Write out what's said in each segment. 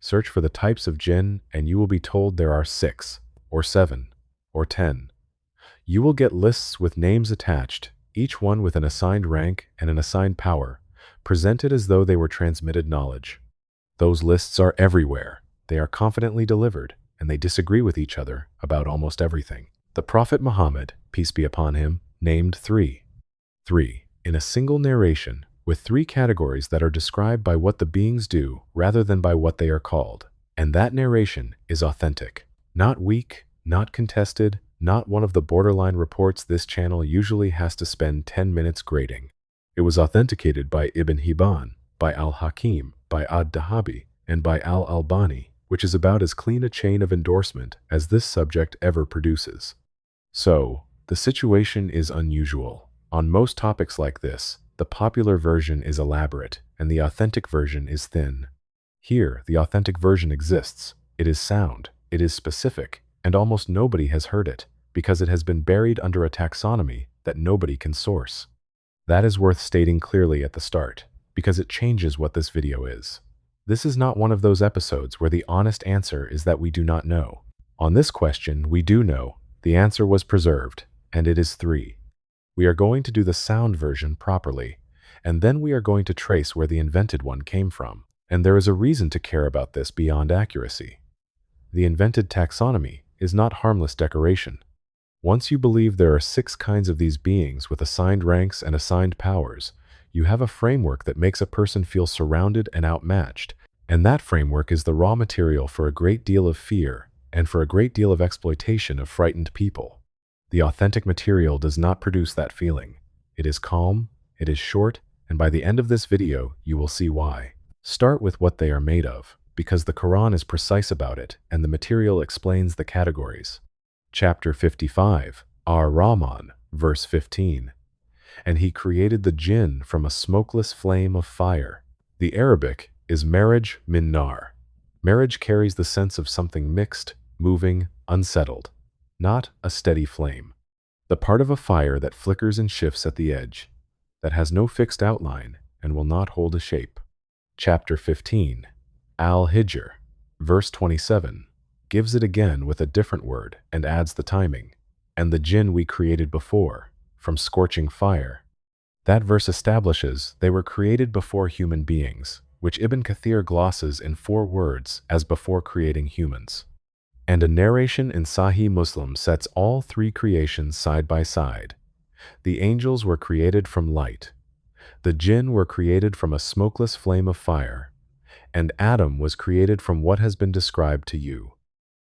Search for the types of jinn and you will be told there are 6, or 7, or 10. You will get lists with names attached, each one with an assigned rank and an assigned power, presented as though they were transmitted knowledge. Those lists are everywhere. They are confidently delivered, and they disagree with each other about almost everything. The Prophet Muhammad, peace be upon him, named 3 in a single narration, with 3 categories that are described by what the beings do rather than by what they are called. And that narration is authentic. Not weak, not contested, not one of the borderline reports this channel usually has to spend 10 minutes grading. It was authenticated by Ibn Hibban, by Hakim, by Dhahabi, and by Albani, which is about as clean a chain of endorsement as this subject ever produces. So, the situation is unusual. On most topics like this, the popular version is elaborate, and the authentic version is thin. Here, the authentic version exists. It is sound, it is specific, and almost nobody has heard it, because it has been buried under a taxonomy that nobody can source. That is worth stating clearly at the start, because it changes what this video is. This is not one of those episodes where the honest answer is that we do not know. On this question, we do know. The answer was preserved, and it is 3. We are going to do the sound version properly, and then we are going to trace where the invented one came from. And there is a reason to care about this beyond accuracy. The invented taxonomy is not harmless decoration. Once you believe there are 6 kinds of these beings with assigned ranks and assigned powers, you have a framework that makes a person feel surrounded and outmatched, and that framework is the raw material for a great deal of fear and for a great deal of exploitation of frightened people. The authentic material does not produce that feeling. It is calm, it is short, and by the end of this video, you will see why. Start with what they are made of, because the Quran is precise about it and the material explains the categories. Chapter 55, Ar-Rahman, verse 15. And he created the jinn from a smokeless flame of fire. The Arabic is marriage min nar. Marriage carries the sense of something mixed, moving, unsettled, not a steady flame. The part of a fire that flickers and shifts at the edge, that has no fixed outline and will not hold a shape. Chapter 15, Al-Hijr, verse 27, gives it again with a different word and adds the timing. And the jinn we created before, from scorching fire. That verse establishes they were created before human beings, which Ibn Kathir glosses in 4 words as before creating humans. And a narration in Sahih Muslim sets all 3 creations side by side. The angels were created from light. The jinn were created from a smokeless flame of fire. And Adam was created from what has been described to you.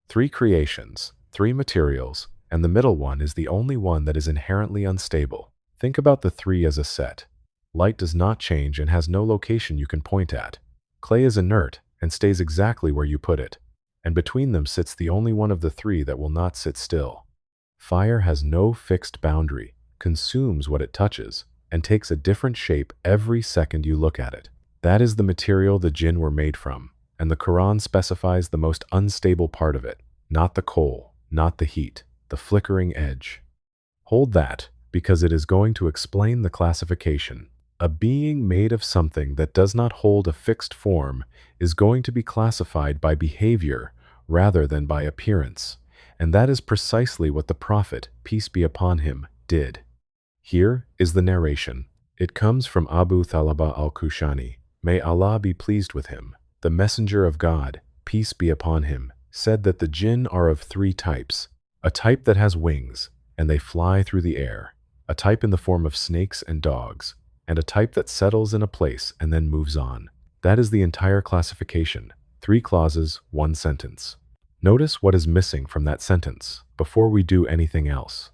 3 creations, 3 materials, and the middle one is the only one that is inherently unstable. Think about the 3 as a set. Light does not change and has no location you can point at. Clay is inert and stays exactly where you put it. And between them sits the only one of the 3 that will not sit still. Fire has no fixed boundary, consumes what it touches, and takes a different shape every second you look at it. That is the material the jinn were made from, and the Quran specifies the most unstable part of it, not the coal, not the heat, the flickering edge. Hold that, because it is going to explain the classification. A being made of something that does not hold a fixed form is going to be classified by behavior rather than by appearance, and that is precisely what the Prophet, peace be upon him, did. Here is the narration. It comes from Abu Thalaba al-Kushani. May Allah be pleased with him. The Messenger of God, peace be upon him, said that the jinn are of 3 types. A type that has wings, and they fly through the air. A type in the form of snakes and dogs. And a type that settles in a place and then moves on. That is the entire classification. 3 clauses, 1 sentence. Notice what is missing from that sentence before we do anything else.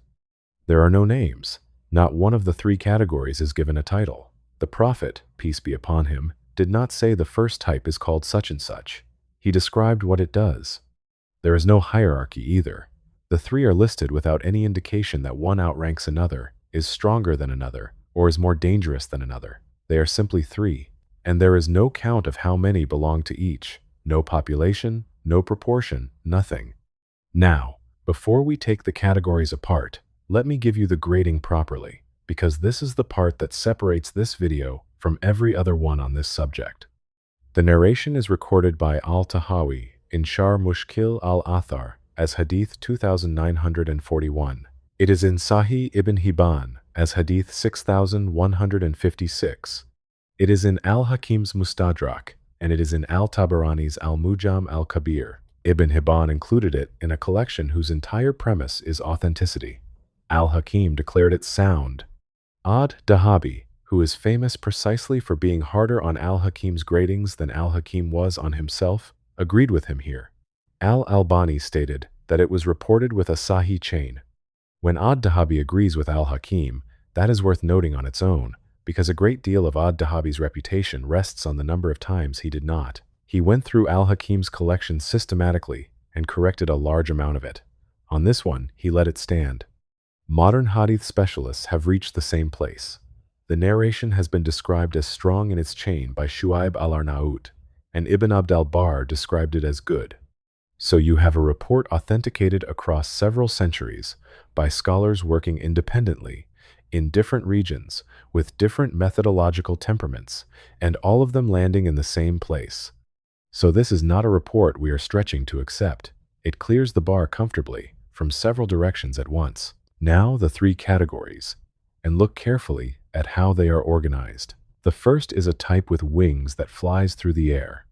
There are no names. Not one of the 3 categories is given a title. The Prophet, peace be upon him, did not say the first type is called such and such. He described what it does. There is no hierarchy either. The 3 are listed without any indication that one outranks another, is stronger than another, or is more dangerous than another. They are simply 3, and there is no count of how many belong to each. No population, no proportion, nothing. Now, before we take the categories apart, let me give you the grading properly, because this is the part that separates this video from every other one on this subject. The narration is recorded by al-Tahawi in Shar Mushkil al-Athar as Hadith 2941. It is in Sahih ibn Hibban as Hadith 6156. It is in al-Hakim's Mustadrak, and it is in al-Tabarani's al-Mujam al-Kabir. Ibn Hibban included it in a collection whose entire premise is authenticity. Al-Hakim declared it sound. Dhahabi, who is famous precisely for being harder on al-Hakim's gradings than al-Hakim was on himself, agreed with him here. Albani stated that it was reported with a Sahih chain. When Dhahabi agrees with al-Hakim, that is worth noting on its own, because a great deal of Dhahabi's reputation rests on the number of times he did not. He went through al-Hakim's collection systematically and corrected a large amount of it. On this one, he let it stand. Modern Hadith specialists have reached the same place. The narration has been described as strong in its chain by Shu'aib al-Arnaut, and Ibn Abd al-Barr described it as good. So you have a report authenticated across several centuries by scholars working independently, in different regions, with different methodological temperaments, and all of them landing in the same place. So this is not a report we are stretching to accept. It clears the bar comfortably from several directions at once. Now the three categories, and look carefully at how they are organized. The first is a type with wings that flies through the air.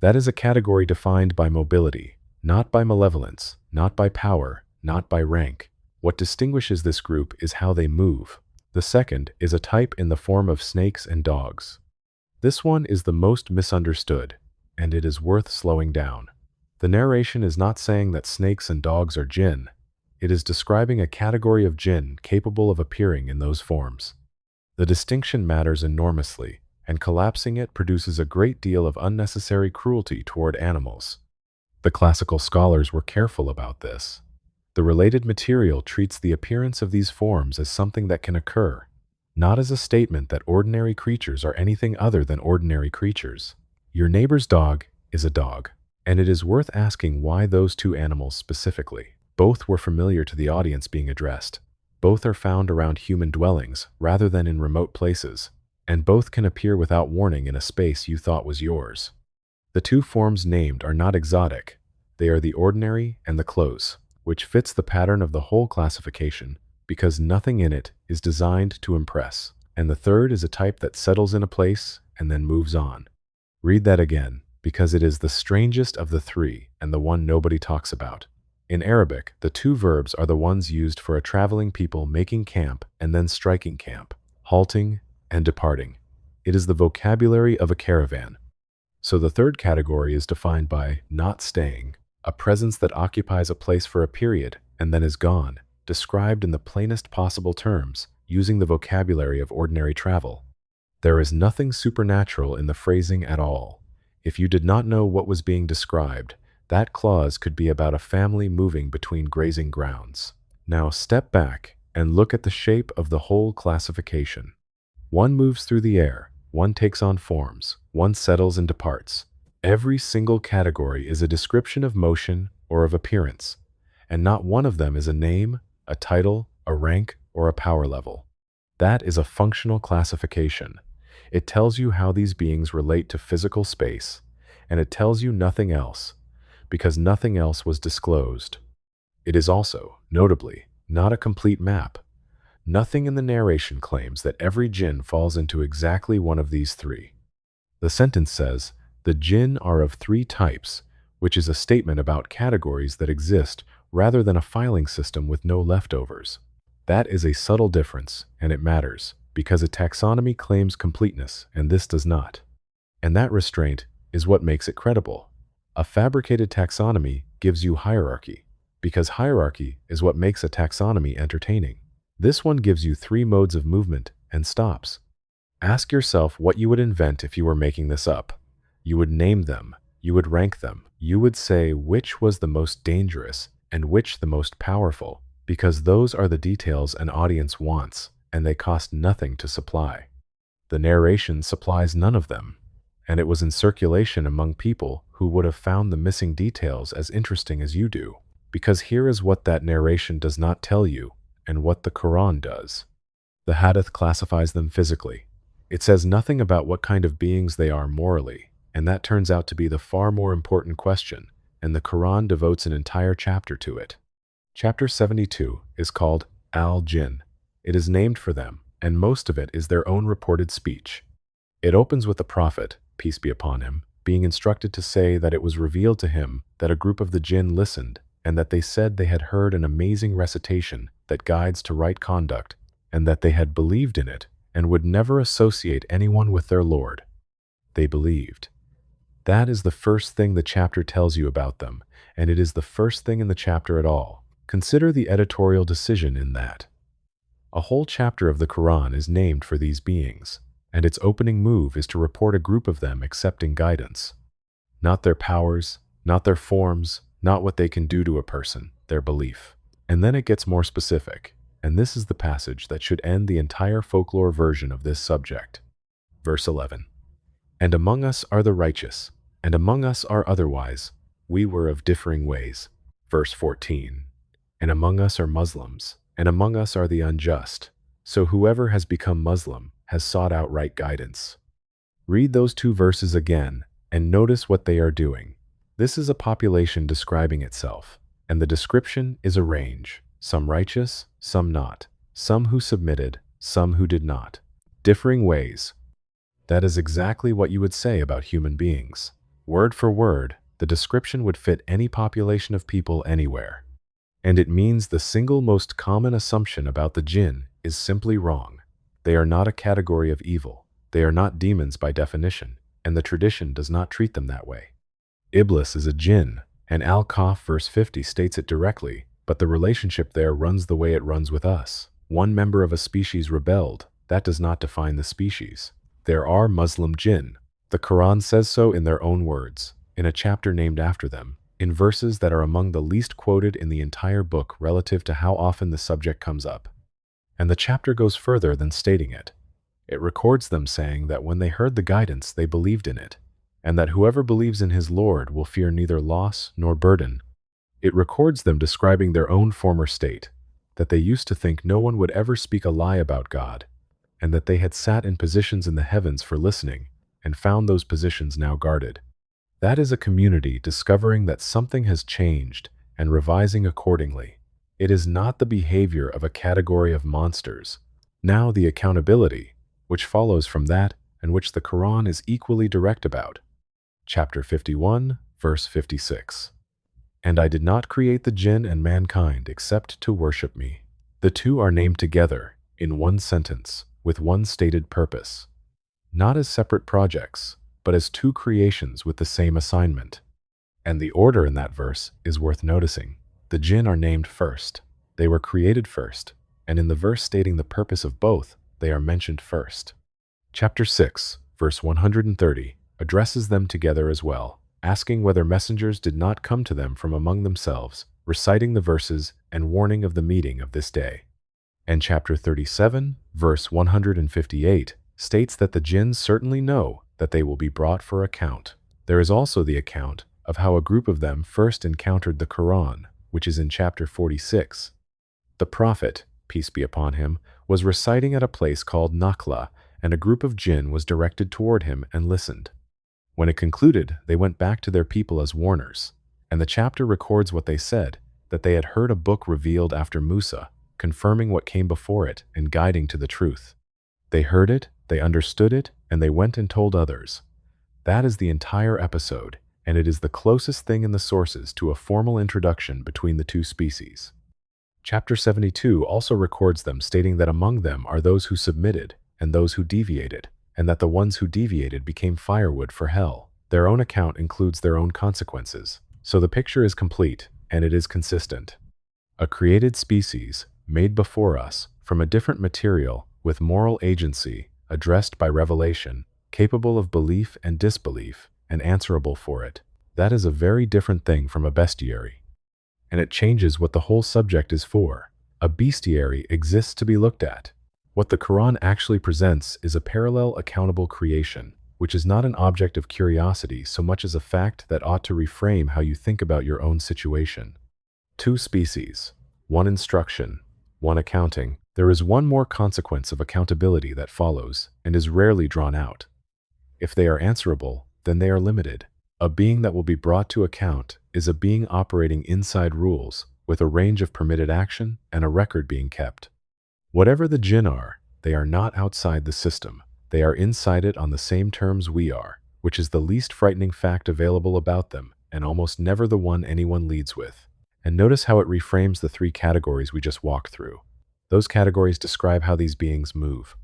That is a category defined by mobility, not by malevolence, not by power, not by rank. What distinguishes this group is how they move. The second is a type in the form of snakes and dogs. This one is the most misunderstood, and it is worth slowing down. The narration is not saying that snakes and dogs are jinn. It is describing a category of jinn capable of appearing in those forms. The distinction matters enormously, and collapsing it produces a great deal of unnecessary cruelty toward animals. The classical scholars were careful about this. The related material treats the appearance of these forms as something that can occur, not as a statement that ordinary creatures are anything other than ordinary creatures. Your neighbor's dog is a dog, and it is worth asking why those two animals specifically. Both were familiar to the audience being addressed. Both are found around human dwellings rather than in remote places, and both can appear without warning in a space you thought was yours. The two forms named are not exotic. They are the ordinary and the close, which fits the pattern of the whole classification because nothing in it is designed to impress. And the third is a type that settles in a place and then moves on. Read that again, because it is the strangest of the three and the one nobody talks about. In Arabic, the two verbs are the ones used for a traveling people making camp and then striking camp, halting and departing. It is the vocabulary of a caravan. So the third category is defined by not staying, a presence that occupies a place for a period and then is gone, described in the plainest possible terms, using the vocabulary of ordinary travel. There is nothing supernatural in the phrasing at all. If you did not know what was being described, that clause could be about a family moving between grazing grounds. Now step back and look at the shape of the whole classification. One moves through the air, one takes on forms, one settles and departs. Every single category is a description of motion or of appearance, and not one of them is a name, a title, a rank, or a power level. That is a functional classification. It tells you how these beings relate to physical space, and it tells you nothing else, because nothing else was disclosed. It is also, notably, not a complete map. Nothing in the narration claims that every jinn falls into exactly one of these three. The sentence says, the jinn are of three types, which is a statement about categories that exist rather than a filing system with no leftovers. That is a subtle difference, and it matters, because a taxonomy claims completeness, and this does not. And that restraint is what makes it credible. A fabricated taxonomy gives you hierarchy, because hierarchy is what makes a taxonomy entertaining. This one gives you three modes of movement and stops. Ask yourself what you would invent if you were making this up. You would name them, you would rank them, you would say which was the most dangerous and which the most powerful, because those are the details an audience wants, and they cost nothing to supply. The narration supplies none of them, and it was in circulation among people who would have found the missing details as interesting as you do, because here is what that narration does not tell you, and what the Quran does. The Hadith classifies them physically. It says nothing about what kind of beings they are morally, And that turns out to be the far more important question, and the Quran devotes an entire chapter to it. Chapter 72 is called Al-Jinn. It is named for them, and most of it is their own reported speech. It opens with the Prophet, peace be upon him, being instructed to say that it was revealed to him that a group of the jinn listened, and that they said they had heard an amazing recitation that guides to right conduct, and that they had believed in it, and would never associate anyone with their Lord. They believed. That is the first thing the chapter tells you about them, and it is the first thing in the chapter at all. Consider the editorial decision in that. A whole chapter of the Quran is named for these beings, and its opening move is to report a group of them accepting guidance. Not their powers, not their forms, not what they can do to a person, their belief. And then it gets more specific, and this is the passage that should end the entire folklore version of this subject. Verse 11. And among us are the righteous, and among us are otherwise. We were of differing ways. Verse 14. And among us are Muslims, and among us are the unjust. So whoever has become Muslim has sought out right guidance. Read those two verses again, and notice what they are doing. This is a population describing itself, and the description is a range. Some righteous, some not. Some who submitted, some who did not. Differing ways. That is exactly what you would say about human beings. Word for word, the description would fit any population of people anywhere. And it means the single most common assumption about the jinn is simply wrong. They are not a category of evil. They are not demons by definition, and the tradition does not treat them that way. Iblis is a jinn, and Al-Kahf verse 50 states it directly, but the relationship there runs the way it runs with us. One member of a species rebelled. That does not define the species. There are Muslim jinn. The Quran says so in their own words, in a chapter named after them, in verses that are among the least quoted in the entire book relative to how often the subject comes up. And the chapter goes further than stating it. It records them saying that when they heard the guidance, they believed in it, and that whoever believes in his Lord will fear neither loss nor burden. It records them describing their own former state, that they used to think no one would ever speak a lie about God, and that they had sat in positions in the heavens for listening, and found those positions now guarded. That is a community discovering that something has changed and revising accordingly. It is not the behavior of a category of monsters. Now the accountability, which follows from that and which the Quran is equally direct about. Chapter 51, verse 56. And I did not create the jinn and mankind except to worship me. The two are named together in one sentence with one stated purpose, not as separate projects, but as two creations with the same assignment. And the order in that verse is worth noticing. The jinn are named first. They were created first, and in the verse stating the purpose of both, they are mentioned first. Chapter 6, verse 130, addresses them together as well, asking whether messengers did not come to them from among themselves, reciting the verses and warning of the meeting of this day. And chapter 37, verse 158, states that the jinn certainly know that they will be brought for account. There is also the account of how a group of them first encountered the Quran, which is in chapter 46. The Prophet, peace be upon him, was reciting at a place called Nakhla, and a group of jinn was directed toward him and listened. When it concluded, they went back to their people as warners, and the chapter records what they said, that they had heard a book revealed after Musa, confirming what came before it and guiding to the truth. They heard it, they understood it, and they went and told others. That is the entire episode, and it is the closest thing in the sources to a formal introduction between the two species. Chapter 72 also records them stating that among them are those who submitted and those who deviated, and that the ones who deviated became firewood for hell. Their own account includes their own consequences. So the picture is complete, and it is consistent. A created species, made before us, from a different material, with moral agency, addressed by revelation, capable of belief and disbelief, and answerable for it. That is a very different thing from a bestiary. And it changes what the whole subject is for. A bestiary exists to be looked at. What the Quran actually presents is a parallel accountable creation, which is not an object of curiosity so much as a fact that ought to reframe how you think about your own situation. Two species, one instruction, one accounting. There is one more consequence of accountability that follows and is rarely drawn out. If they are answerable, then they are limited. A being that will be brought to account is a being operating inside rules, with a range of permitted action and a record being kept. Whatever the jinn are, they are not outside the system. They are inside it on the same terms we are, which is the least frightening fact available about them, and almost never the one anyone leads with. And notice how it reframes the three categories we just walked through. Those categories describe how these beings move.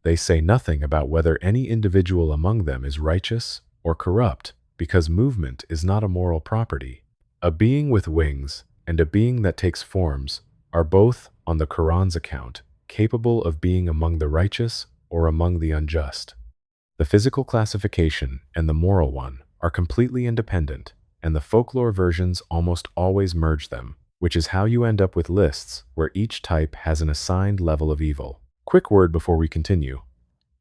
They say nothing about whether any individual among them is righteous or corrupt, because movement is not a moral property. A being with wings and a being that takes forms are both, on the Quran's account, capable of being among the righteous or among the unjust. The physical classification and the moral one are completely independent, and the folklore versions almost always merge them, which is how you end up with lists where each type has an assigned level of evil. Quick word before we continue.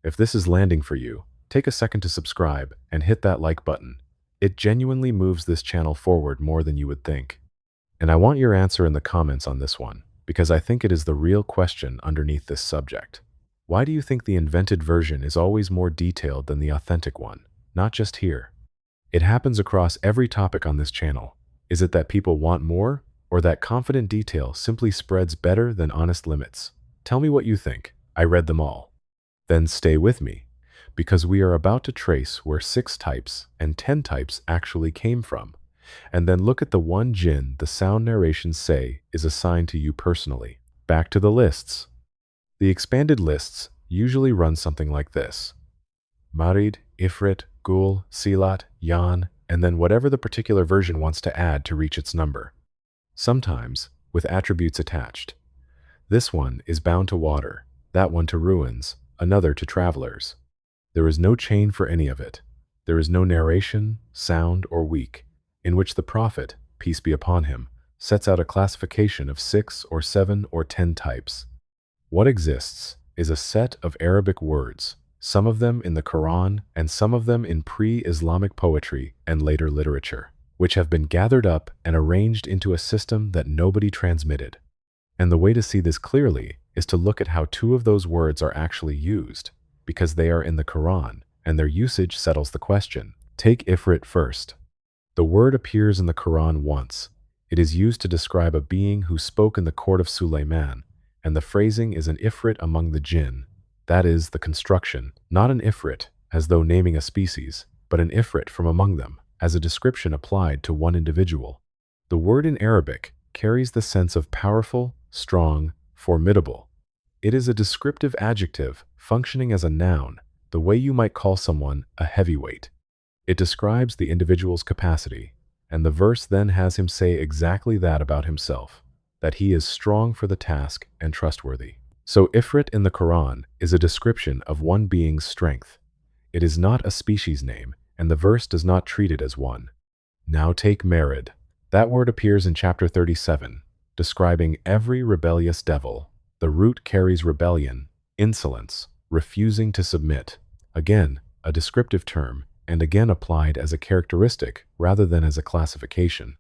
If this is landing for you, take a second to subscribe and hit that like button. It genuinely moves this channel forward more than you would think. And I want your answer in the comments on this one, because I think it is the real question underneath this subject. Why do you think the invented version is always more detailed than the authentic one? Not just here. It happens across every topic on this channel. Is it that people want more, or that confident detail simply spreads better than honest limits? Tell me what you think. I read them all. Then stay with me, because we are about to trace where 6 types and 10 types actually came from, and then look at the one jinn the sound narrations say is assigned to you personally. Back to the lists. The expanded lists usually run something like this: Marid, Ifrit, Ghul, Silat, Yan, and then whatever the particular version wants to add to reach its number. Sometimes with attributes attached. This one is bound to water, that one to ruins, another to travelers. There is no chain for any of it. There is no narration, sound, or weak, in which the Prophet, peace be upon him, sets out a classification of 6 or 7 or 10 types. What exists is a set of Arabic words, some of them in the Quran and some of them in pre-Islamic poetry and later literature, which have been gathered up and arranged into a system that nobody transmitted. And the way to see this clearly is to look at how 2 of those words are actually used, because they are in the Quran, and their usage settles the question. Take Ifrit first. The word appears in the Quran once. It is used to describe a being who spoke in the court of Suleiman, and the phrasing is an Ifrit among the jinn. That is, the construction, not an Ifrit, as though naming a species, but an Ifrit from among them, as a description applied to one individual. The word in Arabic carries the sense of powerful, strong, formidable. It is a descriptive adjective functioning as a noun, the way you might call someone a heavyweight. It describes the individual's capacity, and the verse then has him say exactly that about himself, that he is strong for the task and trustworthy. So Ifrit in the Quran is a description of one being's strength. It is not a species name, and the verse does not treat it as one. Now take Marid. That word appears in chapter 37, describing every rebellious devil. The root carries rebellion, insolence, refusing to submit. Again, a descriptive term, and again applied as a characteristic rather than as a classification.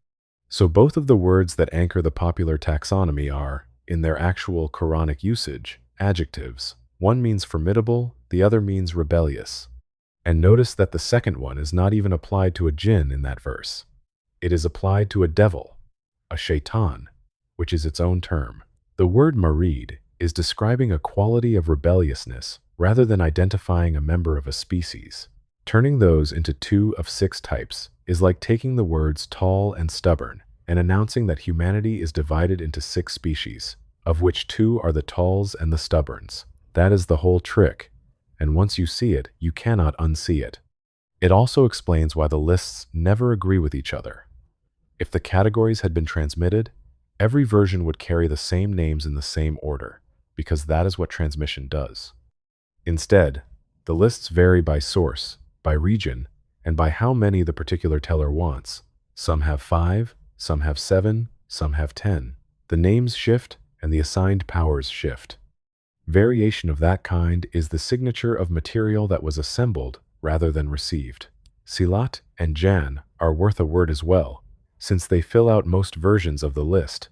So both of the words that anchor the popular taxonomy are, in their actual Quranic usage, adjectives. One means formidable, the other means rebellious. And notice that the second one is not even applied to a jinn in that verse. It is applied to a devil, a shaitan, which is its own term. The word marid is describing a quality of rebelliousness rather than identifying a member of a species. Turning those into 2 of 6 types is like taking the words tall and stubborn and announcing that humanity is divided into 6 species, of which 2 are the talls and the stubborns. That is the whole trick, and once you see it, you cannot unsee it. It also explains why the lists never agree with each other. If the categories had been transmitted, every version would carry the same names in the same order, because that is what transmission does. Instead, the lists vary by source, by region, and by how many the particular teller wants. Some have 5, some have 7, some have 10. The names shift, and the assigned powers shift. Variation of that kind is the signature of material that was assembled rather than received. Silat and Jan are worth a word as well, since they fill out most versions of the list.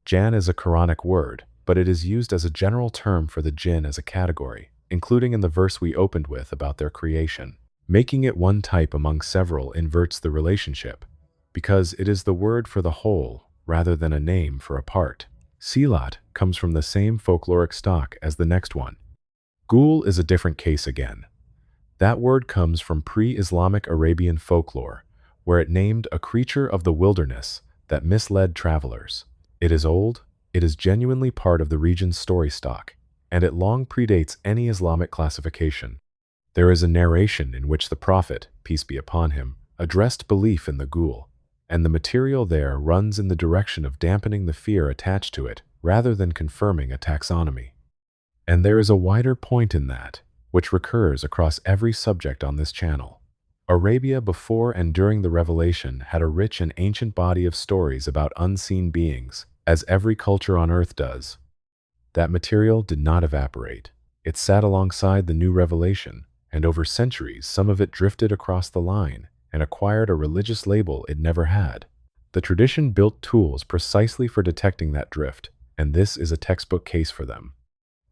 Jan is a Quranic word, but it is used as a general term for the jinn as a category, including in the verse we opened with about their creation. Making it one type among several inverts the relationship, because it is the word for the whole rather than a name for a part. Silat comes from the same folkloric stock as the next one. Ghoul is a different case again. That word comes from pre-Islamic Arabian folklore, where it named a creature of the wilderness that misled travelers. It is old, it is genuinely part of the region's story stock, and it long predates any Islamic classification. There is a narration in which the Prophet, peace be upon him, addressed belief in the ghoul, and the material there runs in the direction of dampening the fear attached to it rather than confirming a taxonomy. And there is a wider point in that, which recurs across every subject on this channel. Arabia before and during the revelation had a rich and ancient body of stories about unseen beings, as every culture on earth does. That material did not evaporate. It sat alongside the new revelation, and over centuries some of it drifted across the line and acquired a religious label it never had. The tradition built tools precisely for detecting that drift, and this is a textbook case for them.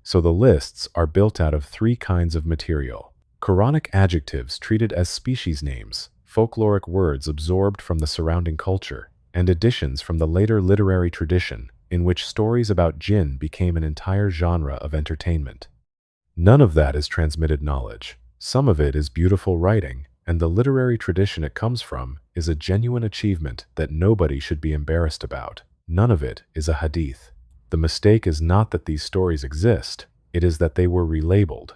So the lists are built out of three kinds of material: Quranic adjectives treated as species names, folkloric words absorbed from the surrounding culture, and additions from the later literary tradition, in which stories about jinn became an entire genre of entertainment. None of that is transmitted knowledge. Some of it is beautiful writing, and the literary tradition it comes from is a genuine achievement that nobody should be embarrassed about. None of it is a hadith. The mistake is not that these stories exist, it is that they were relabeled.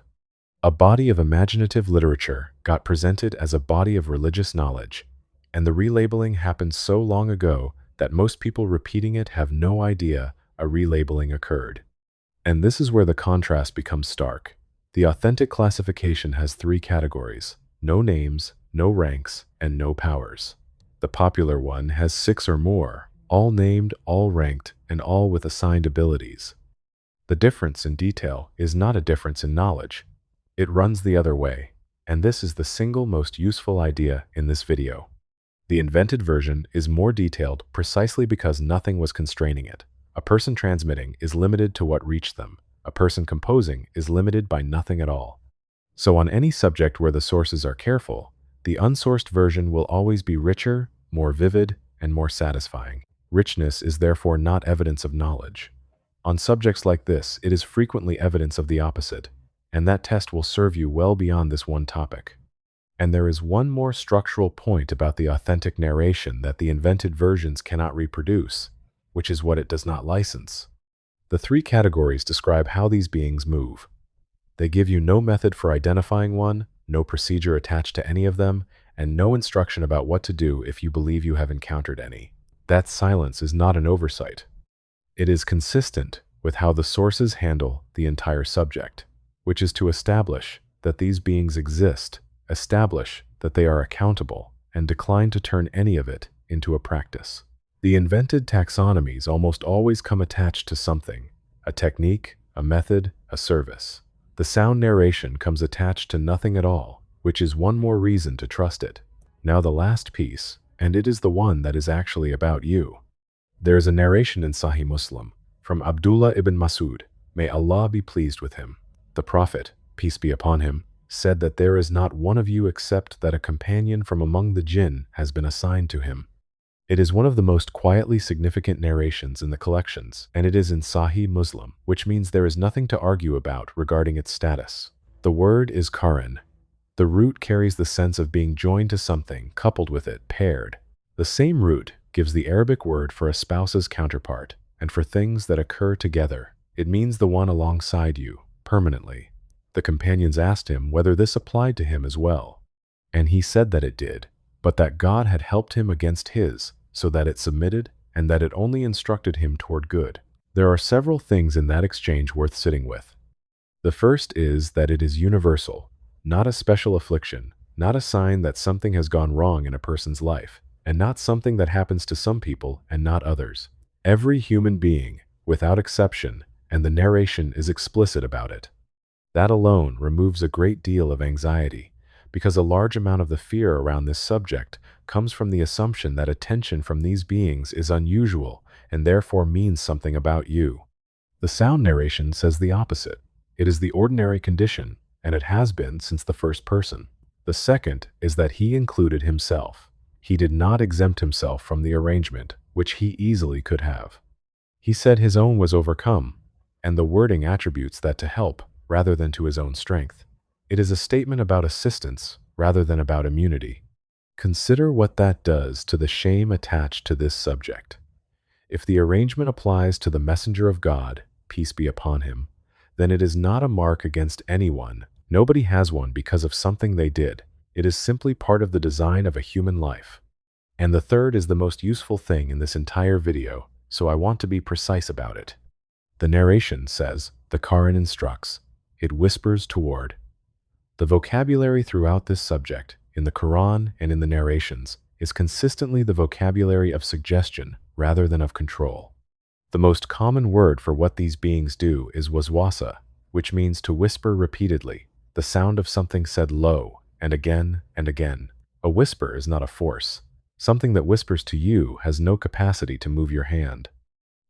A body of imaginative literature got presented as a body of religious knowledge, and the relabeling happened so long ago that most people repeating it have no idea a relabeling occurred. And this is where the contrast becomes stark. The authentic classification has three categories: no names, no ranks, and no powers. The popular one has 6 or more, all named, all ranked, and all with assigned abilities. The difference in detail is not a difference in knowledge. It runs the other way, and this is the single most useful idea in this video. The invented version is more detailed precisely because nothing was constraining it. A person transmitting is limited to what reached them. A person composing is limited by nothing at all. So on any subject where the sources are careful, the unsourced version will always be richer, more vivid, and more satisfying. Richness is therefore not evidence of knowledge. On subjects like this, it is frequently evidence of the opposite, and that test will serve you well beyond this one topic. And there is one more structural point about the authentic narration that the invented versions cannot reproduce, which is what it does not license. The three categories describe how these beings move. They give you no method for identifying one, no procedure attached to any of them, and no instruction about what to do if you believe you have encountered any. That silence is not an oversight. It is consistent with how the sources handle the entire subject, which is to establish that these beings exist, establish that they are accountable, and decline to turn any of it into a practice. The invented taxonomies almost always come attached to something: a technique, a method, a service. The sound narration comes attached to nothing at all, which is one more reason to trust it. Now the last piece, and it is the one that is actually about you. There is a narration in Sahih Muslim from Abdullah ibn Masud, may Allah be pleased with him. The Prophet, peace be upon him, said that there is not one of you except that a companion from among the jinn has been assigned to him. It is one of the most quietly significant narrations in the collections, and it is in Sahih Muslim, which means there is nothing to argue about regarding its status. The word is qarin. The root carries the sense of being joined to something, coupled with it, paired. The same root gives the Arabic word for a spouse's counterpart, and for things that occur together. It means the one alongside you, permanently. The companions asked him whether this applied to him as well, and he said that it did, but that God had helped him against his, so that it submitted, and that it only instructed him toward good. There are several things in that exchange worth sitting with. The first is that it is universal, not a special affliction, not a sign that something has gone wrong in a person's life, and not something that happens to some people and not others. Every human being, without exception, and the narration is explicit about it. That alone removes a great deal of anxiety, because a large amount of the fear around this subject comes from the assumption that attention from these beings is unusual and therefore means something about you. The sound narration says the opposite. It is the ordinary condition, and it has been since the first person. The second is that he included himself. He did not exempt himself from the arrangement, which he easily could have. He said his own was overcome, and the wording attributes that to help rather than to his own strength. It is a statement about assistance rather than about immunity. Consider what that does to the shame attached to this subject. If the arrangement applies to the messenger of God, peace be upon him, then it is not a mark against anyone. Nobody has one because of something they did. It is simply part of the design of a human life. And the third is the most useful thing in this entire video, so I want to be precise about it. The narration says, the Quran instructs, it whispers toward. The vocabulary throughout this subject, in the Quran and in the narrations, is consistently the vocabulary of suggestion rather than of control. The most common word for what these beings do is waswasa, which means to whisper repeatedly, the sound of something said low and again and again. A whisper is not a force. Something that whispers to you has no capacity to move your hand.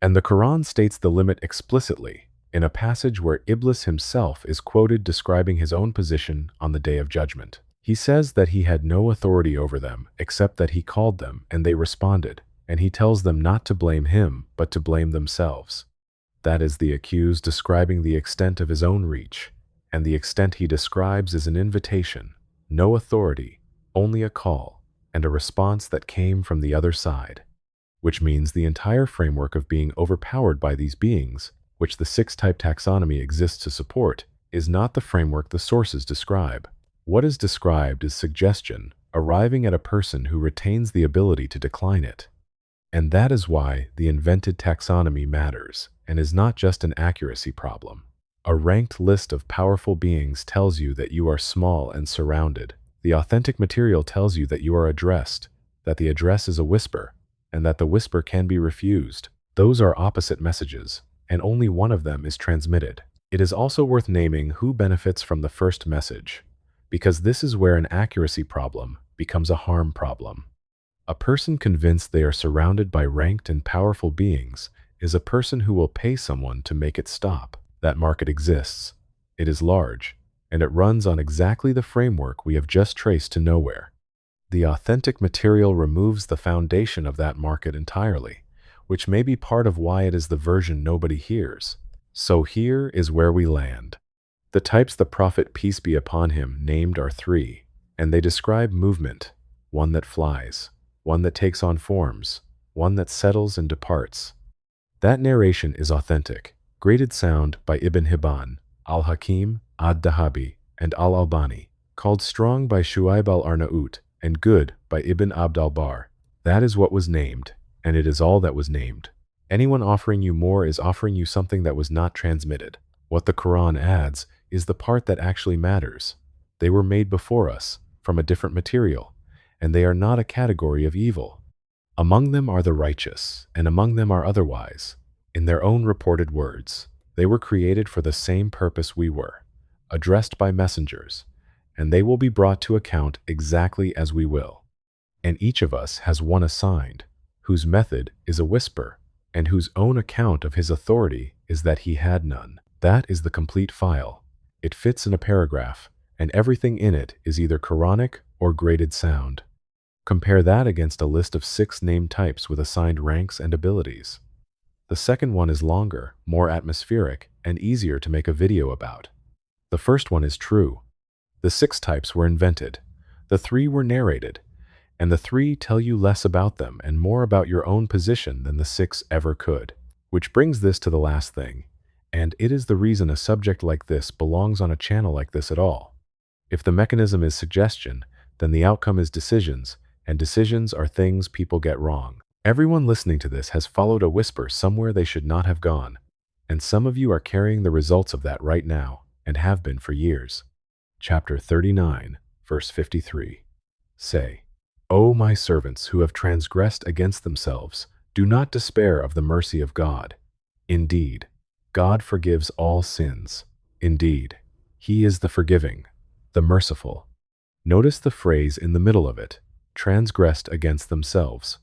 And the Quran states the limit explicitly in a passage where Iblis himself is quoted describing his own position on the Day of Judgment. He says that he had no authority over them except that he called them and they responded, and he tells them not to blame him but to blame themselves. That is the accused describing the extent of his own reach, and the extent he describes is an invitation, no authority, only a call, and a response that came from the other side, which means the entire framework of being overpowered by these beings, which the six-type taxonomy exists to support, is not the framework the sources describe. What is described is suggestion, arriving at a person who retains the ability to decline it. And that is why the invented taxonomy matters, and is not just an accuracy problem. A ranked list of powerful beings tells you that you are small and surrounded. The authentic material tells you that you are addressed, that the address is a whisper, and that the whisper can be refused. Those are opposite messages, and only one of them is transmitted. It is also worth naming who benefits from the first message, because this is where an accuracy problem becomes a harm problem. A person convinced they are surrounded by ranked and powerful beings is a person who will pay someone to make it stop. That market exists. It is large, and it runs on exactly the framework we have just traced to nowhere. The authentic material removes the foundation of that market entirely, which may be part of why it is the version nobody hears. So here is where we land. The types the Prophet, peace be upon him, named are three, and they describe movement, one that flies, one that takes on forms, one that settles and departs. That narration is authentic. Graded sound by Ibn Hibban, Al-Hakim, Dhahabi, and Al-Albani. Called strong by Shuaib al-Arnaut, and good by Ibn Abd al-Bar. That is what was named, and it is all that was named. Anyone offering you more is offering you something that was not transmitted. What the Quran adds is the part that actually matters. They were made before us, from a different material, and they are not a category of evil. Among them are the righteous, and among them are otherwise. In their own reported words, they were created for the same purpose we were, addressed by messengers, and they will be brought to account exactly as we will. And each of us has one assigned, whose method is a whisper, and whose own account of his authority is that he had none. That is the complete file. It fits in a paragraph, and everything in it is either Quranic or graded sound. Compare that against a list of 6 named types with assigned ranks and abilities. The second one is longer, more atmospheric, and easier to make a video about. The first one is true. The 6 types were invented. The 3 were narrated. And the 3 tell you less about them and more about your own position than the 6 ever could. Which brings this to the last thing. And it is the reason a subject like this belongs on a channel like this at all. If the mechanism is suggestion, then the outcome is decisions, and decisions are things people get wrong. Everyone listening to this has followed a whisper somewhere they should not have gone, and some of you are carrying the results of that right now, and have been for years. Chapter 39, verse 53. Say, O my servants who have transgressed against themselves, do not despair of the mercy of God. Indeed, God forgives all sins. Indeed, He is the forgiving, the merciful. Notice the phrase in the middle of it, transgressed against themselves.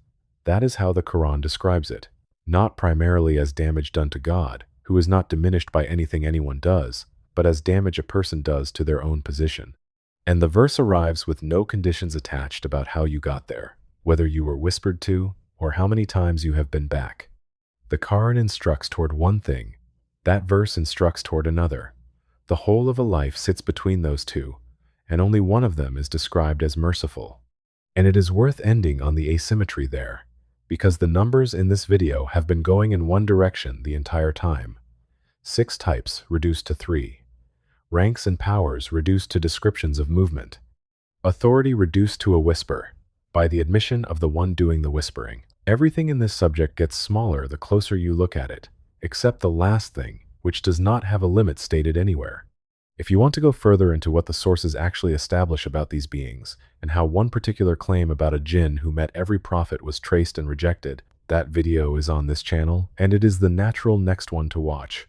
That is how the Quran describes it, not primarily as damage done to God, who is not diminished by anything anyone does, but as damage a person does to their own position. And the verse arrives with no conditions attached about how you got there, whether you were whispered to or how many times you have been back. The Quran instructs toward one thing, that verse instructs toward another. The whole of a life sits between those two, and only one of them is described as merciful. And it is worth ending on the asymmetry there, because the numbers in this video have been going in one direction the entire time. 6 types reduced to 3. Ranks and powers reduced to descriptions of movement. Authority reduced to a whisper, by the admission of the one doing the whispering. Everything in this subject gets smaller the closer you look at it, except the last thing, which does not have a limit stated anywhere. If you want to go further into what the sources actually establish about these beings, and how one particular claim about a jinn who met every prophet was traced and rejected, that video is on this channel, and it is the natural next one to watch.